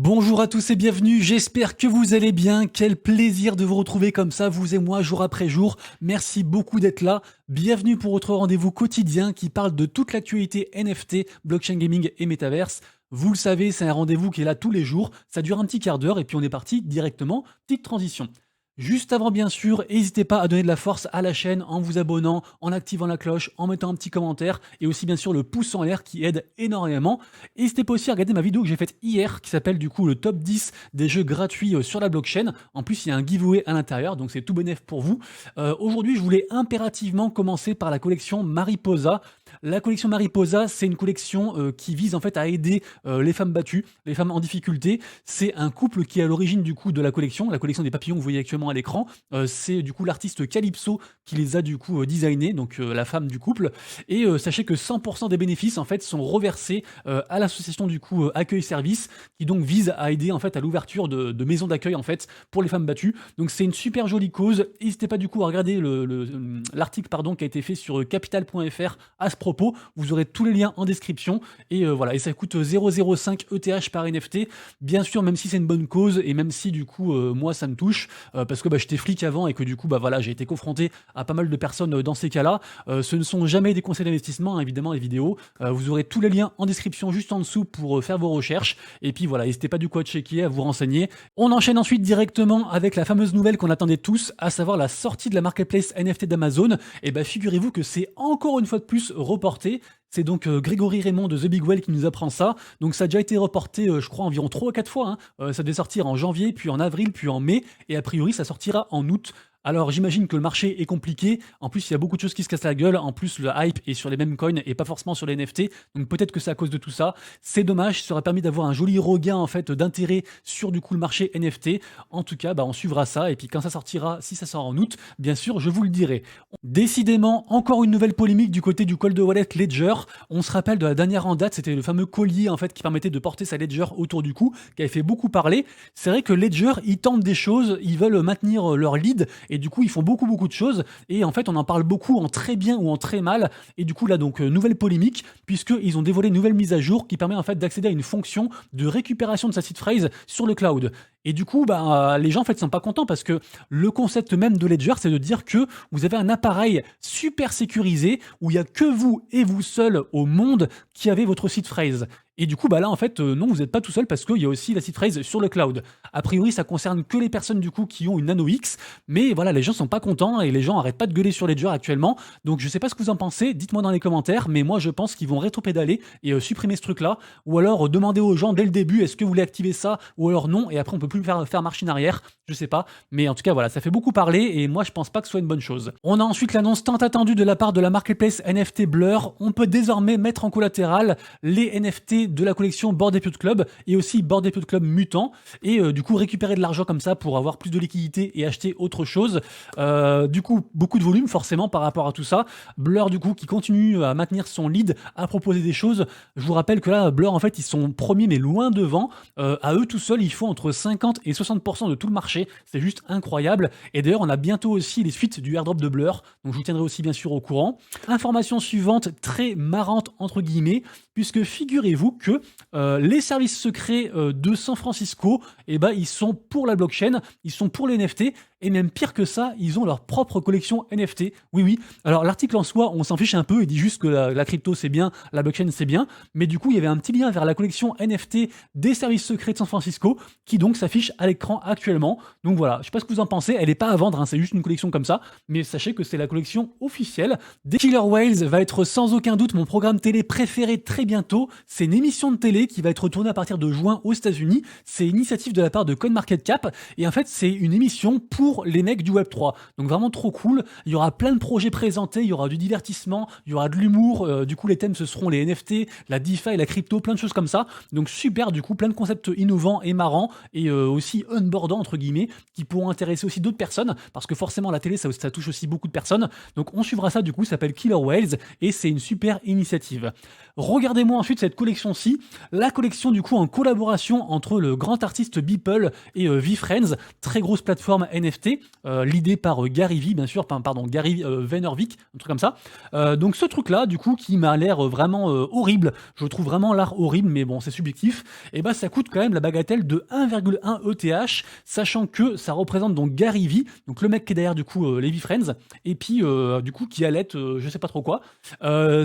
Bonjour à tous et bienvenue, j'espère que vous allez bien, quel plaisir de vous retrouver comme ça, vous et moi, jour après jour. Merci beaucoup d'être là, bienvenue pour votre rendez-vous quotidien qui parle de toute l'actualité NFT, blockchain gaming et métaverse. Vous le savez, c'est un rendez-vous qui est là tous les jours, ça dure un petit quart d'heure et puis on est parti directement, petite transition. Juste avant, bien sûr, n'hésitez pas à donner de la force à la chaîne en vous abonnant, en activant la cloche, en mettant un petit commentaire et aussi bien sûr le pouce en l'air qui aide énormément. N'hésitez pas aussi à regarder ma vidéo que j'ai faite hier qui s'appelle du coup le top 10 des jeux gratuits sur la blockchain. En plus, il y a un giveaway à l'intérieur, donc c'est tout bénef pour vous. Aujourd'hui, je voulais impérativement commencer par la collection Mariposa. La collection Mariposa, c'est une collection qui vise en fait à aider les femmes battues, les femmes en difficulté. C'est un couple qui est à l'origine du coup de la collection des papillons que vous voyez actuellement à l'écran. C'est du coup l'artiste Calypso qui les a du coup designés, donc la femme du couple. Et sachez que 100% des bénéfices en fait sont reversés à l'association du coup Accueil Service, qui donc vise à aider en fait à l'ouverture de maisons d'accueil en fait pour les femmes battues. Donc c'est une super jolie cause. N'hésitez pas du coup à regarder l'article qui a été fait sur capital.fr à ce propos. Vous aurez tous les liens en description et voilà. Et ça coûte 0,05 ETH par NFT. Bien sûr, même si c'est une bonne cause et même si du coup moi ça me touche parce que j'étais flic avant et que du coup j'ai été confronté à pas mal de personnes dans ces cas-là. Ce ne sont jamais des conseils d'investissement, hein, évidemment les vidéos. Vous aurez tous les liens en description juste en dessous pour faire vos recherches. Et puis voilà, n'hésitez pas du coup à checker, à vous renseigner. On enchaîne ensuite directement avec la fameuse nouvelle qu'on attendait tous, à savoir la sortie de la marketplace NFT d'Amazon. Et figurez-vous que c'est encore une fois de plus reporté. C'est donc Grégory Raymond de The Big Well qui nous apprend ça. Donc ça a déjà été reporté, je crois, environ 3 ou 4 fois. Ça devait sortir en janvier, puis en avril, puis en mai. Et a priori, ça sortira en août. Alors j'imagine que le marché est compliqué, en plus il y a beaucoup de choses qui se cassent la gueule, en plus le hype est sur les mêmes coins et pas forcément sur les NFT, donc peut-être que c'est à cause de tout ça. C'est dommage, ça aurait permis d'avoir un joli regain en fait d'intérêt sur du coup le marché NFT. En tout cas, on suivra ça et puis quand ça sortira, si ça sort en août, bien sûr je vous le dirai. Décidément, encore une nouvelle polémique du côté du cold wallet Ledger. On se rappelle de la dernière en date, c'était le fameux collier en fait qui permettait de porter sa Ledger autour du cou, qui avait fait beaucoup parler. C'est vrai que Ledger, ils tentent des choses, ils veulent maintenir leur lead et du coup ils font beaucoup de choses et en fait on en parle beaucoup en très bien ou en très mal et du coup là donc nouvelle polémique puisqu'ils ont dévoilé une nouvelle mise à jour qui permet en fait d'accéder à une fonction de récupération de sa seed phrase sur le cloud. Et du coup, les gens en fait sont pas contents parce que le concept même de Ledger, c'est de dire que vous avez un appareil super sécurisé où il y a que vous et vous seul au monde qui avez votre seed phrase. Et du coup, là, en fait, non, vous n'êtes pas tout seul parce qu'il y a aussi la seed phrase sur le cloud. A priori, ça concerne que les personnes, du coup, qui ont une Nano X. Mais voilà, les gens sont pas contents et les gens arrêtent pas de gueuler sur Ledger actuellement. Donc, je sais pas ce que vous en pensez. Dites-moi dans les commentaires. Mais moi, je pense qu'ils vont rétropédaler et supprimer ce truc-là. Ou alors, demander aux gens dès le début, est-ce que vous voulez activer ça? Ou alors non. Et après, on peut plus faire marche en arrière. Je sais pas. Mais en tout cas, voilà, ça fait beaucoup parler. Et moi, je pense pas que ce soit une bonne chose. On a ensuite l'annonce tant attendue de la part de la marketplace NFT Blur. On peut désormais mettre en collatéral les NFT de la collection Bored Ape Yacht Club et aussi Bored Ape Yacht Club Mutant et du coup récupérer de l'argent comme ça pour avoir plus de liquidité et acheter autre chose. Du coup, beaucoup de volume forcément par rapport à tout ça. Blur du coup qui continue à maintenir son lead, à proposer des choses. Je vous rappelle que là, Blur en fait ils sont premiers mais loin devant. À eux tout seuls, ils font entre 50 et 60% de tout le marché. C'est juste incroyable. Et d'ailleurs, on a bientôt aussi les suites du airdrop de Blur. Donc je vous tiendrai aussi bien sûr au courant. Information suivante, très marrante entre guillemets, puisque figurez-vous que les services secrets de San Francisco, ils sont pour la blockchain, ils sont pour les NFT, et même pire que ça, ils ont leur propre collection NFT. Oui, oui. Alors l'article en soi, on s'en fiche un peu, il dit juste que la crypto c'est bien, la blockchain c'est bien, mais du coup il y avait un petit lien vers la collection NFT des services secrets de San Francisco, qui donc s'affiche à l'écran actuellement. Donc voilà, je sais pas ce que vous en pensez, elle n'est pas à vendre, hein, c'est juste une collection comme ça, mais sachez que c'est la collection officielle. Killer Whales va être sans aucun doute mon programme télé préféré très bientôt. C'est une émission de télé qui va être tournée à partir de juin aux États-Unis. C'est une initiative de la part de CoinMarketCap et en fait c'est une émission pour les mecs du Web3. Donc vraiment trop cool. Il y aura plein de projets présentés, il y aura du divertissement, il y aura de l'humour. Du coup les thèmes ce seront les NFT, la DeFi, la crypto, plein de choses comme ça. Donc super du coup, plein de concepts innovants et marrants et aussi onboardants entre guillemets qui pourront intéresser aussi d'autres personnes parce que forcément la télé ça touche aussi beaucoup de personnes. Donc on suivra ça du coup, ça s'appelle Killer Whales et c'est une super initiative. Regardez-moi ensuite cette collection-ci, la collection du coup en collaboration entre le grand artiste Beeple et VeeFriends, très grosse plateforme NFT NFT, l'idée par Gary V, bien sûr, pardon, Gary Vaynerchuk, un truc comme ça. Donc ce truc-là, du coup, qui m'a l'air vraiment horrible, je trouve vraiment l'art horrible, mais bon, c'est subjectif, et bah ça coûte quand même la bagatelle de 1,1 ETH, sachant que ça représente donc Gary V, donc le mec qui est derrière du coup Levi Friends, et puis du coup qui allait je sais pas trop quoi.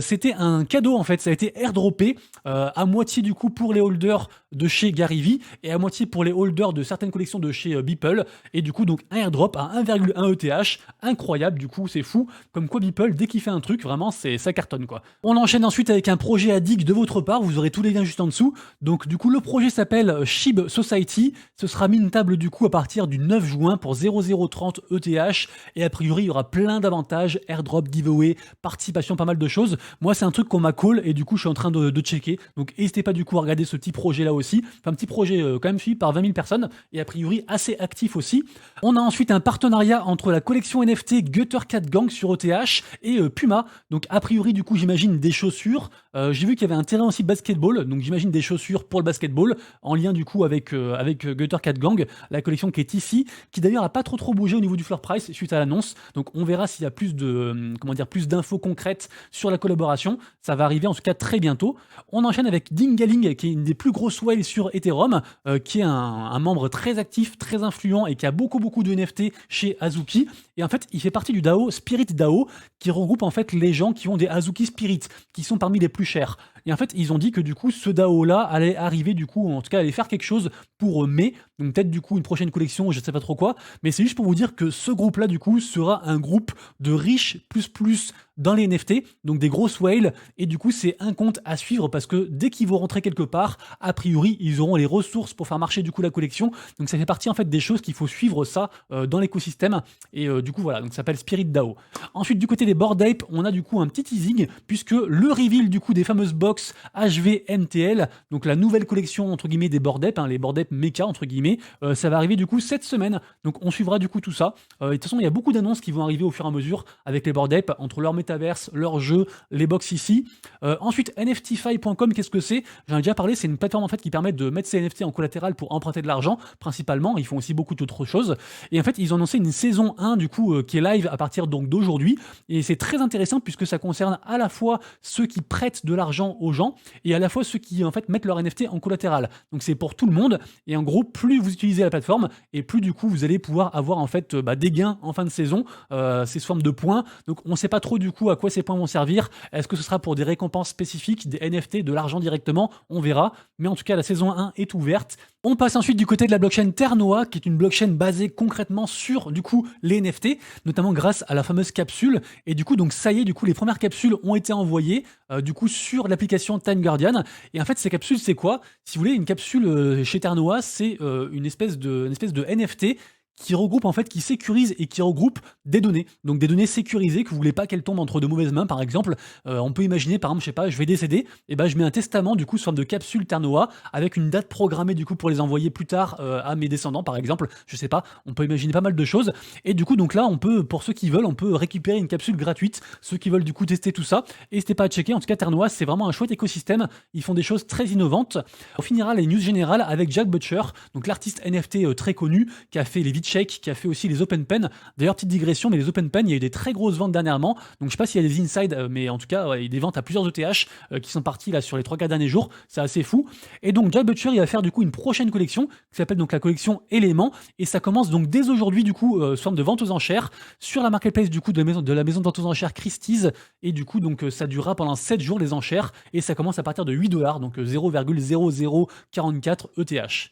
C'était un cadeau en fait, ça a été airdroppé à moitié du coup pour les holders de chez Gary V et à moitié pour les holders de certaines collections de chez Beeple, et du coup donc un airdrop à 1,1 ETH, incroyable, du coup c'est fou, comme quoi Beeple dès qu'il fait un truc vraiment ça cartonne quoi. On enchaîne ensuite avec un projet à dig de votre part, vous aurez tous les liens juste en dessous. Donc du coup le projet s'appelle SHIB Society, ce sera mintable du coup à partir du 9 juin pour 0,030 ETH, et a priori il y aura plein d'avantages, airdrop, giveaway, participation, pas mal de choses. Moi c'est un truc qu'on m'a call et du coup je suis en train de checker, donc n'hésitez pas du coup à regarder ce petit projet là aussi, enfin un petit projet quand même suivi par 20 000 personnes et a priori assez actif aussi. On a ensuite un partenariat entre la collection NFT Gutter Cat Gang sur ETH et Puma, donc a priori du coup j'imagine des chaussures. J'ai vu qu'il y avait un terrain aussi basketball, donc j'imagine des chaussures pour le basketball, en lien du coup avec Gutter Cat Gang, la collection qui est ici, qui d'ailleurs a pas trop bougé au niveau du floor price suite à l'annonce, donc on verra s'il y a plus de plus d'infos concrètes sur la collaboration, ça va arriver en tout cas très bientôt. On enchaîne avec Dingaling, qui est une des plus grosses whales sur Ethereum, qui est un membre très actif, très influent et qui a beaucoup de NFT chez Azuki, et en fait il fait partie du DAO Spirit DAO, qui regroupe en fait les gens qui ont des Azuki Spirit, qui sont parmi les plus chers. Et en fait, ils ont dit que du coup, ce DAO-là allait arriver, du coup, en tout cas, allait faire quelque chose pour mai. Donc peut-être du coup une prochaine collection, je ne sais pas trop quoi. Mais c'est juste pour vous dire que ce groupe-là, du coup, sera un groupe de riches plus dans les NFT, donc des grosses whales. Et du coup, c'est un compte à suivre parce que dès qu'ils vont rentrer quelque part, a priori, ils auront les ressources pour faire marcher du coup la collection. Donc ça fait partie en fait des choses qu'il faut suivre ça dans l'écosystème. Et du coup, voilà, donc ça s'appelle Spirit DAO. Ensuite, du côté des Bored Ape, on a du coup un petit teasing puisque le reveal du coup des fameuses box HVMTL, donc la nouvelle collection entre guillemets des Bored Ape, les Bored Ape Mecha entre guillemets, ça va arriver du coup cette semaine. Donc on suivra du coup tout ça. Et de toute façon, il y a beaucoup d'annonces qui vont arriver au fur et à mesure avec les Bored Ape, entre leur métaverse, leurs jeux, les box ici. Ensuite, NFTFi.com, qu'est-ce que c'est? J'en ai déjà parlé, c'est une plateforme en fait qui permet de mettre ses NFT en collatéral pour emprunter de l'argent, principalement. Ils font aussi beaucoup d'autres choses. Et en fait, ils ont annoncé une saison 1 du coup qui est live à partir donc d'aujourd'hui. Et c'est très intéressant puisque ça concerne à la fois ceux qui prêtent de l'argent aux gens et à la fois ceux qui en fait mettent leur NFT en collatéral. Donc c'est pour tout le monde. Et en gros, plus vous utilisez la plateforme et plus du coup vous allez pouvoir avoir en fait des gains en fin de saison. C'est sous forme de points. Donc on ne sait pas trop du coup à quoi ces points vont servir. Est-ce que ce sera pour des récompenses spécifiques, des NFT, de l'argent directement? On verra. Mais en tout cas, la saison 1 est ouverte. On passe ensuite du côté de la blockchain Ternoa, qui est une blockchain basée concrètement sur du coup les NFT, notamment grâce à la fameuse capsule. Et du coup, donc ça y est, du coup les premières capsules ont été envoyées du coup sur l'application Time Guardian. Et en fait, ces capsules, c'est quoi? Si vous voulez, une capsule chez Ternoa, c'est une espèce de NFT qui regroupe en fait, qui sécurise et qui regroupe des données. Donc des données sécurisées que vous voulez pas qu'elles tombent entre de mauvaises mains, par exemple. On peut imaginer, par exemple, je sais pas, je vais décéder, et ben je mets un testament du coup sous forme de capsule Ternoa avec une date programmée du coup pour les envoyer plus tard à mes descendants, par exemple. Je sais pas, on peut imaginer pas mal de choses. Et du coup, donc là, on peut, pour ceux qui veulent, on peut récupérer une capsule gratuite. Ceux qui veulent du coup tester tout ça, n'hésitez pas à checker. En tout cas, Ternoa, c'est vraiment un chouette écosystème. Ils font des choses très innovantes. On finira les news générales avec Jack Butcher, donc l'artiste NFT très connu qui a fait les VidShake, qui a fait aussi les Open Pen. D'ailleurs, petite digression, mais les Open Pen, il y a eu des très grosses ventes dernièrement. Donc je sais pas s'il y a des inside, mais en tout cas, il y a des ventes à plusieurs ETH qui sont parties là sur les 3-4 derniers jours. C'est assez fou. Et donc Jack Butcher, il va faire du coup une prochaine collection qui s'appelle donc la collection Éléments. Et ça commence donc dès aujourd'hui du coup sous forme de vente aux enchères sur la marketplace du coup de la maison de vente aux enchères Christie's. Et du coup donc ça durera pendant 7 jours les enchères et ça commence à partir de $8, donc 0,0044 ETH.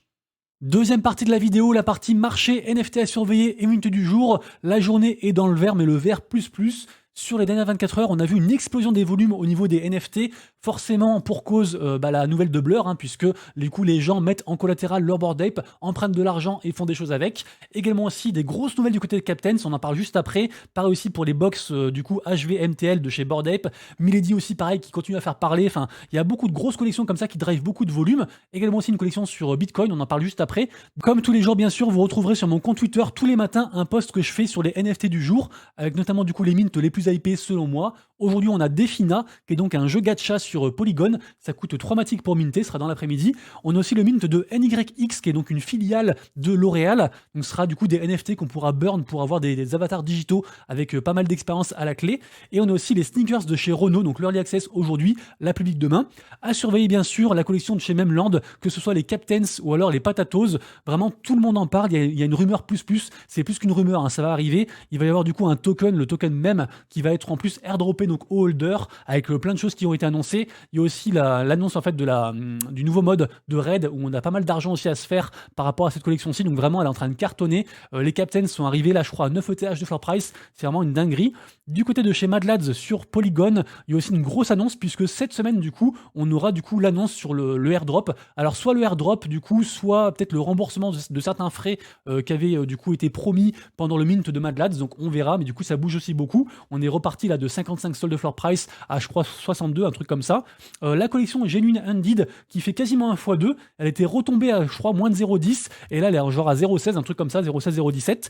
Deuxième partie de la vidéo, la partie marché NFT à surveiller et minute du jour. La journée est dans le vert, mais le vert plus. Sur les dernières 24 heures, on a vu une explosion des volumes au niveau des NFT, forcément pour cause la nouvelle de Blur, puisque du coup les gens mettent en collatéral leur Bored Ape, empruntent de l'argent et font des choses avec. Également aussi des grosses nouvelles du côté de Captains, on en parle juste après. Pareil aussi pour les box du coup HVMTL de chez Bored Ape. Milady aussi pareil qui continue à faire parler. Enfin, il y a beaucoup de grosses collections comme ça qui drivent beaucoup de volume. Également aussi une collection sur Bitcoin, on en parle juste après. Comme tous les jours bien sûr, vous retrouverez sur mon compte Twitter tous les matins un post que je fais sur les NFT du jour, avec notamment du coup les mints les plus hypés selon moi. Aujourd'hui on a Defina, qui est donc un jeu gacha sur sur Polygon. Ça coûte 3 matiques pour minter, ce sera dans l'après-midi. On a aussi le mint de NYX, qui est donc une filiale de L'Oréal. Donc ce sera du coup des NFT qu'on pourra burn pour avoir des avatars digitaux avec pas mal d'expérience à la clé. Et on a aussi les sneakers de chez Renault, donc l'Early Access aujourd'hui, la public demain. À surveiller bien sûr la collection de chez Memland, que ce soit les Captains ou alors les Patatos. Vraiment tout le monde en parle, il y a une rumeur plus, c'est plus qu'une rumeur, hein, ça va arriver. Il va y avoir du coup un token, le token même, qui va être en plus airdroppé donc au holder, avec plein de choses qui ont été annoncées. Il y a aussi l'annonce en fait du nouveau mode de raid, où on a pas mal d'argent aussi à se faire par rapport à cette collection-ci, donc vraiment elle est en train de cartonner. Les Captains sont arrivés là je crois à 9 ETH de floor price, c'est vraiment une dinguerie. Du côté de chez Mad Lads sur Polygon, il y a aussi une grosse annonce, puisque cette semaine du coup on aura du coup l'annonce sur le airdrop. Alors soit le airdrop du coup, soit peut-être le remboursement de certains frais qui avaient du coup été promis pendant le mint de Mad Lads, donc on verra, mais du coup ça bouge aussi beaucoup. On est reparti là de 55 soldes de floor price à je crois 62, un truc comme ça. La collection Genuine Undead qui fait quasiment un x2, elle était retombée à je crois moins de 0,10 et là elle est genre à 0,16, un truc comme ça, 0,16, 0,17.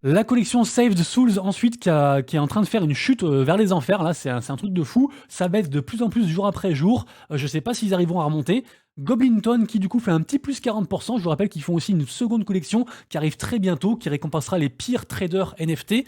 La collection Saved Souls ensuite qui est en train de faire une chute vers les enfers, là c'est un truc de fou, ça baisse de plus en plus jour après jour, je sais pas s'ils arriveront à remonter. Goblinton qui du coup fait un petit plus 40%, je vous rappelle qu'ils font aussi une seconde collection qui arrive très bientôt, qui récompensera les pires traders NFT.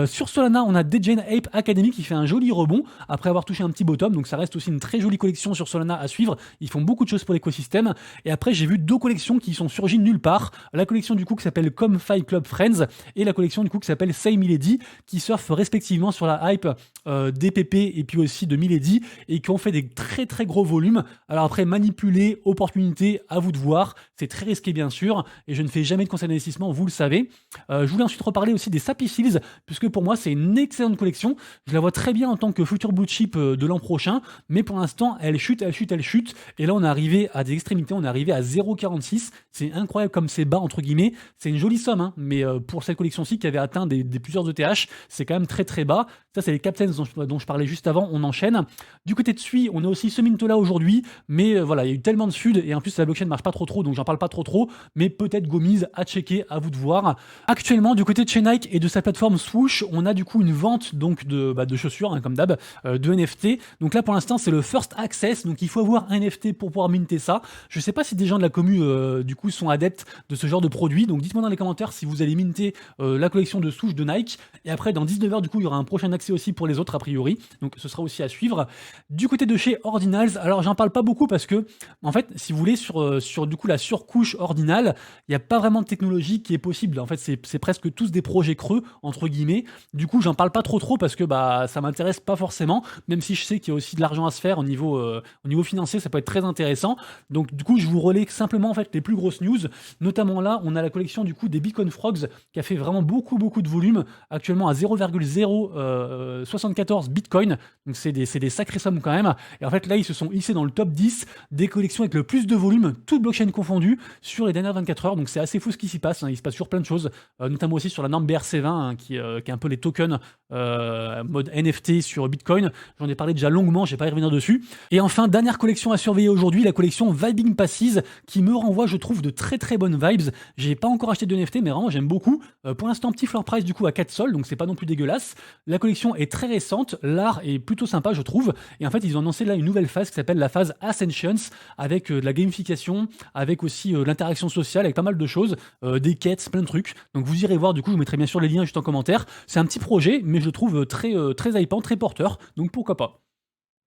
Sur Solana, on a Degen Ape Academy qui fait un joli rebond après avoir touché un petit bottom, donc ça reste aussi une très jolie collection sur Solana à suivre, ils font beaucoup de choses pour l'écosystème. Et après j'ai vu deux collections qui sont surgies nulle part, la collection du coup qui s'appelle Come Fight Club Friends et la collection du coup qui s'appelle Say Milady, qui surfent respectivement sur la hype d'EPP et puis aussi de Milady et qui ont fait des très très gros volumes. Alors après manipuler opportunité, à vous de voir, c'est très risqué bien sûr, et je ne fais jamais de conseils d'investissement, vous le savez. Je voulais ensuite reparler aussi des Sappy Seals, puisque pour moi c'est une excellente collection, je la vois très bien en tant que futur blue chip de l'an prochain, mais pour l'instant elle chute, et là on est arrivé à des extrémités, on est arrivé à 0,46, c'est incroyable comme c'est bas entre guillemets, c'est une jolie somme, hein, mais pour cette collection-ci qui avait atteint des plusieurs ETH, c'est quand même très très bas. Ça c'est les Captains dont je parlais juste avant, on enchaîne. Du côté de Sui, on a aussi ce mint-là aujourd'hui, mais voilà, il y a eu tellement de FUD, et en plus la blockchain ne marche pas trop, donc j'en parle pas trop, mais peut-être Gomiz à checker, à vous de voir. Actuellement, du côté de chez Nike et de sa plateforme Swoosh, on a du coup une vente donc de chaussures, hein, comme d'hab, de NFT. Donc là pour l'instant c'est le first access, donc il faut avoir un NFT pour pouvoir minter ça. Je sais pas si des gens de la commu du coup sont adeptes de ce genre de produit, donc dites-moi dans les commentaires si vous allez minter la collection de Swoosh de Nike, et après dans 19h du coup il y aura un prochain accès aussi pour les autres a priori, donc ce sera aussi à suivre. Du côté de chez Ordinals, alors j'en parle pas beaucoup parce que en fait, si vous voulez, sur du coup la surcouche ordinale, il n'y a pas vraiment de technologie qui est possible. En fait, c'est presque tous des projets creux, entre guillemets. Du coup, j'en parle pas trop parce que ça m'intéresse pas forcément, même si je sais qu'il y a aussi de l'argent à se faire au niveau financier, ça peut être très intéressant. Donc, du coup, je vous relais simplement en fait les plus grosses news. Notamment là, on a la collection du coup des Bitcoin Frogs qui a fait vraiment beaucoup de volume, actuellement à 0,074 Bitcoin. Donc, c'est des sacrées sommes quand même. Et en fait, là, ils se sont hissés dans le top 10 des collections avec le plus de volume, toute blockchain confondue, sur les dernières 24 heures. Donc c'est assez fou ce qui s'y passe, hein. Il se passe toujours plein de choses, notamment aussi sur la norme BRC20, hein, qui est un peu les tokens mode NFT sur Bitcoin. J'en ai parlé déjà longuement, je vais pas y revenir dessus. Et enfin, dernière collection à surveiller aujourd'hui, la collection Vibing Passes, qui me renvoie, je trouve, de très bonnes vibes. J'ai pas encore acheté de NFT, mais vraiment j'aime beaucoup. Pour l'instant, petit floor price du coup à 4 sols, donc c'est pas non plus dégueulasse. La collection est très récente, l'art est plutôt sympa, je trouve. Et en fait, ils ont annoncé là une nouvelle phase qui s'appelle la phase Ascensions, avec de la gamification, avec aussi l'interaction sociale, avec pas mal de choses, des quêtes, plein de trucs. Donc vous irez voir, du coup je vous mettrai bien sûr les liens juste en commentaire. C'est un petit projet, mais je le trouve très hypant, très porteur, donc pourquoi pas.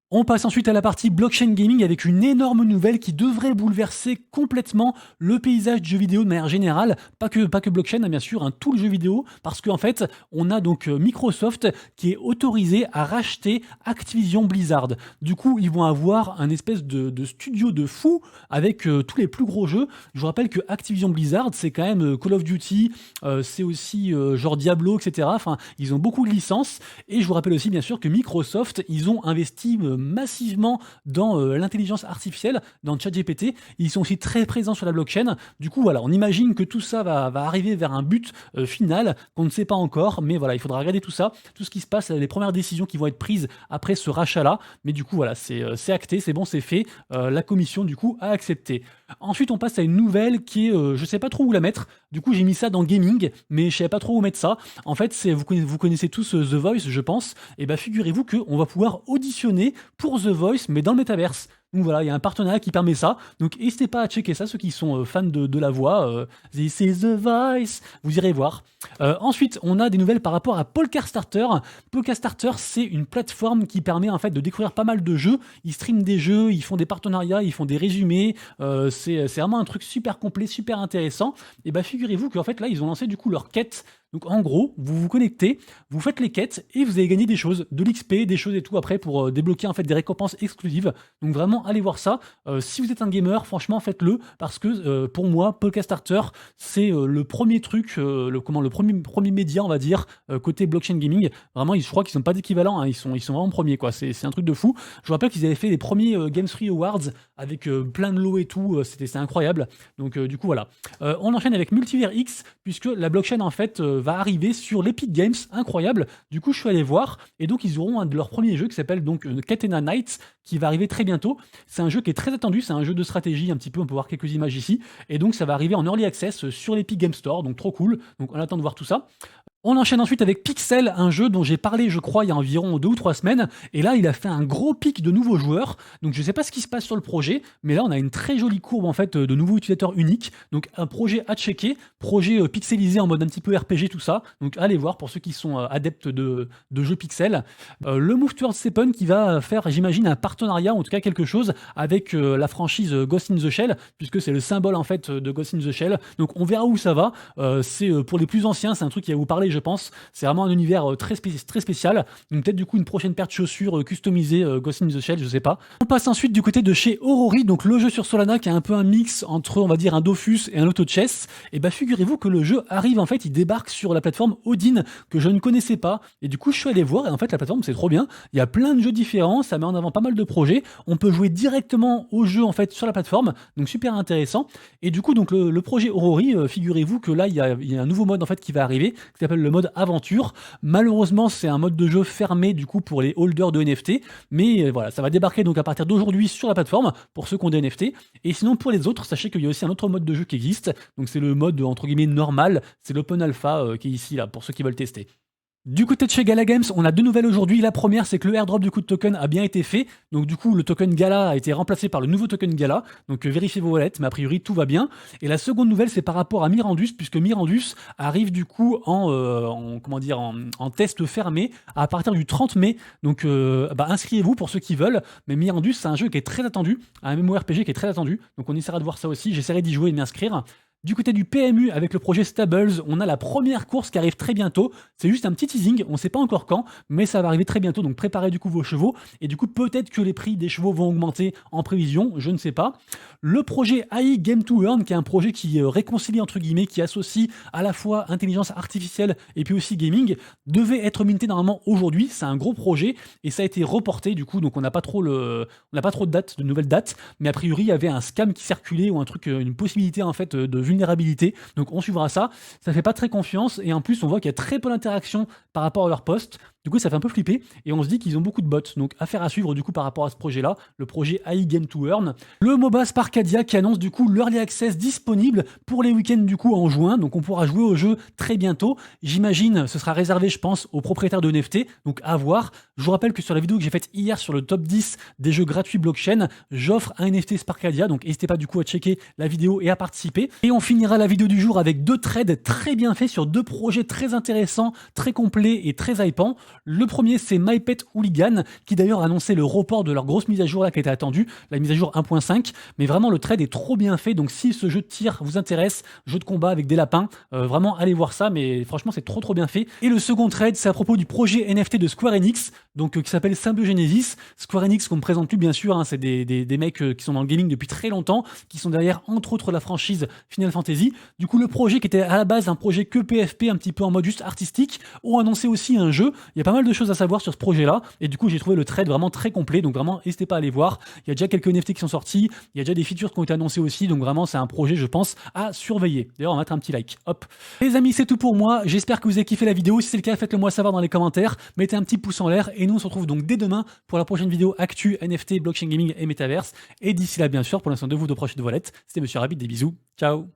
On passe ensuite à la partie blockchain gaming avec une énorme nouvelle qui devrait bouleverser complètement le paysage du jeu vidéo de manière générale, pas que blockchain, hein, bien sûr, hein, tout le jeu vidéo, parce qu'en fait, on a donc Microsoft qui est autorisé à racheter Activision Blizzard. Du coup, ils vont avoir un espèce de studio de fou avec tous les plus gros jeux. Je vous rappelle que Activision Blizzard, c'est quand même Call of Duty, c'est aussi genre Diablo, etc. Enfin, ils ont beaucoup de licences, et je vous rappelle aussi, bien sûr, que Microsoft, ils ont investi massivement dans l'intelligence artificielle, dans ChatGPT. Ils sont aussi très présents sur la blockchain. Du coup, voilà, on imagine que tout ça va arriver vers un but final qu'on ne sait pas encore, mais voilà, il faudra regarder tout ça, tout ce qui se passe, les premières décisions qui vont être prises après ce rachat-là. Mais du coup, voilà, c'est acté, c'est bon, c'est fait. La commission, du coup, a accepté. Ensuite, on passe à une nouvelle qui est, je sais pas trop où la mettre. Du coup, j'ai mis ça dans gaming, mais je savais pas trop où mettre ça. En fait, vous connaissez tous The Voice, je pense. Et bah, figurez-vous qu'on va pouvoir auditionner pour The Voice, mais dans le métaverse. Donc voilà, il y a un partenariat qui permet ça. Donc n'hésitez pas à checker ça, ceux qui sont fans de la voix. This is The Voice, vous irez voir. Ensuite, on a des nouvelles par rapport à Polka Starter. Polka Starter, c'est une plateforme qui permet en fait de découvrir pas mal de jeux. Ils streament des jeux, ils font des partenariats, ils font des résumés. C'est vraiment un truc super complet, super intéressant. Et bah figurez-vous qu'en fait là, ils ont lancé du coup leur quête. Donc en gros, vous vous connectez, vous faites les quêtes et vous allez gagner des choses, de l'XP, des choses et tout après pour débloquer en fait des récompenses exclusives. Donc vraiment, allez voir ça. Si vous êtes un gamer, franchement, faites-le parce que pour moi, Polka Starter, c'est le premier truc, le premier média, on va dire, côté blockchain gaming. Vraiment, je crois qu'ils n'ont pas d'équivalent. Hein. Ils sont vraiment premiers, quoi. C'est un truc de fou. Je vous rappelle qu'ils avaient fait les premiers Games Free Awards avec plein de lots et tout. C'est incroyable. Donc du coup, voilà. On enchaîne avec Multivers X puisque la blockchain en fait va arriver sur l'Epic Games, incroyable. Du coup, je suis allé voir et donc ils auront un de leurs premiers jeux qui s'appelle donc Catena Knights qui va arriver très bientôt. C'est un jeu qui est très attendu, c'est un jeu de stratégie un petit peu, on peut voir quelques images ici et donc ça va arriver en early access sur l'Epic Game Store, donc trop cool. Donc on attend de voir tout ça. On enchaîne ensuite avec Pixel, un jeu dont j'ai parlé, je crois, il y a environ 2 ou 3 semaines. Et là, il a fait un gros pic de nouveaux joueurs. Donc, je ne sais pas ce qui se passe sur le projet, mais là, on a une très jolie courbe en fait de nouveaux utilisateurs uniques. Donc, un projet à checker, projet pixelisé en mode un petit peu RPG, tout ça. Donc, allez voir pour ceux qui sont adeptes de jeux pixel. Le Move Towards Stephen qui va faire, j'imagine, un partenariat, ou en tout cas quelque chose avec la franchise Ghost in the Shell, puisque c'est le symbole en fait de Ghost in the Shell. Donc, on verra où ça va. C'est pour les plus anciens, c'est un truc qui va vous parler, je pense. C'est vraiment un univers très spécial. Donc peut-être du coup une prochaine paire de chaussures customisée Ghost in the Shell, je sais pas. On passe ensuite du côté de chez Orori, donc le jeu sur Solana qui est un peu un mix entre, on va dire, un Dofus et un Auto Chess. Et bah figurez-vous que le jeu arrive, en fait, il débarque sur la plateforme Odin que je ne connaissais pas. Et du coup, je suis allé voir et en fait, la plateforme, c'est trop bien. Il y a plein de jeux différents, ça met en avant pas mal de projets. On peut jouer directement au jeu, en fait, sur la plateforme. Donc super intéressant. Et du coup, donc le projet Orori, figurez-vous que là, il y a un nouveau mode, en fait, qui va arriver, qui s'appelle le mode aventure. Malheureusement, c'est un mode de jeu fermé du coup pour les holders de NFT, mais voilà, ça va débarquer donc à partir d'aujourd'hui sur la plateforme pour ceux qui ont des NFT. Et sinon pour les autres, sachez qu'il y a aussi un autre mode de jeu qui existe. Donc c'est le mode entre guillemets normal, c'est l'open alpha qui est ici là pour ceux qui veulent tester. Du côté de chez Gala Games, on a 2 nouvelles aujourd'hui. La première, c'est que le airdrop du coup de token a bien été fait. Donc du coup, le token Gala a été remplacé par le nouveau token Gala. Donc vérifiez vos wallets, mais a priori tout va bien. Et la seconde nouvelle, c'est par rapport à Mirandus, puisque Mirandus arrive du coup en test fermé à partir du 30 mai. Donc inscrivez-vous pour ceux qui veulent. Mais Mirandus, c'est un jeu qui est très attendu, un MMORPG qui est très attendu. Donc on essaiera de voir ça aussi. J'essaierai d'y jouer et de m'inscrire. Du côté du PMU, avec le projet Stables, on a la première course qui arrive très bientôt. C'est juste un petit teasing, on ne sait pas encore quand, mais ça va arriver très bientôt, donc préparez du coup vos chevaux. Et du coup, peut-être que les prix des chevaux vont augmenter en prévision, je ne sais pas. Le projet AI Game to Earn, qui est un projet qui réconcilie, entre guillemets, qui associe à la fois intelligence artificielle et puis aussi gaming, devait être minté normalement aujourd'hui. C'est un gros projet et ça a été reporté du coup, donc on n'a pas trop de dates, de nouvelles dates, mais a priori, il y avait un scam qui circulait ou un truc, une possibilité en fait de vulnérabilité. Donc on suivra ça. Ça fait pas très confiance et en plus on voit qu'il y a très peu d'interaction par rapport à leur poste. Du coup ça fait un peu flipper et on se dit qu'ils ont beaucoup de bots. Donc affaire à suivre du coup par rapport à ce projet-là, le projet AI Game to Earn. Le MOBA Sparkadia qui annonce du coup l'Early Access disponible pour les week-ends du coup en juin. Donc on pourra jouer au jeu très bientôt. J'imagine ce sera réservé je pense aux propriétaires de NFT. Donc à voir. Je vous rappelle que sur la vidéo que j'ai faite hier sur le top 10 des jeux gratuits blockchain, j'offre un NFT Sparkadia. Donc n'hésitez pas du coup à checker la vidéo et à participer. Et on finira la vidéo du jour avec 2 trades très bien faits sur 2 projets très intéressants, très complets et très hypants. Le premier, c'est MyPet Hooligan, qui d'ailleurs a annoncé le report de leur grosse mise à jour là qui était attendue, la mise à jour 1.5. Mais vraiment, le trade est trop bien fait. Donc si ce jeu de tir vous intéresse, jeu de combat avec des lapins, vraiment allez voir ça. Mais franchement, c'est trop bien fait. Et le second trade, c'est à propos du projet NFT de Square Enix, donc qui s'appelle Symbiogenesis. Square Enix, qu'on ne présente plus bien sûr, hein, c'est des mecs qui sont dans le gaming depuis très longtemps, qui sont derrière entre autres la franchise Final Fantasy. Du coup, le projet qui était à la base un projet que PFP, un petit peu en mode juste artistique, ont annoncé aussi un jeu. Il y a pas mal de choses à savoir sur ce projet-là. Et du coup, j'ai trouvé le trade vraiment très complet. Donc vraiment, n'hésitez pas à aller voir. Il y a déjà quelques NFT qui sont sortis. Il y a déjà des features qui ont été annoncées aussi. Donc vraiment, c'est un projet, je pense, à surveiller. D'ailleurs, on va mettre un petit like. Hop. Les amis, c'est tout pour moi. J'espère que vous avez kiffé la vidéo. Si c'est le cas, faites-le moi savoir dans les commentaires. Mettez un petit pouce en l'air. Et nous, on se retrouve donc dès demain pour la prochaine vidéo actu, NFT, blockchain gaming et metaverse. Et d'ici là, bien sûr, pour l'instant de vous, de proches de Voilette, c'était Monsieur Rabbit. Des bisous. Ciao.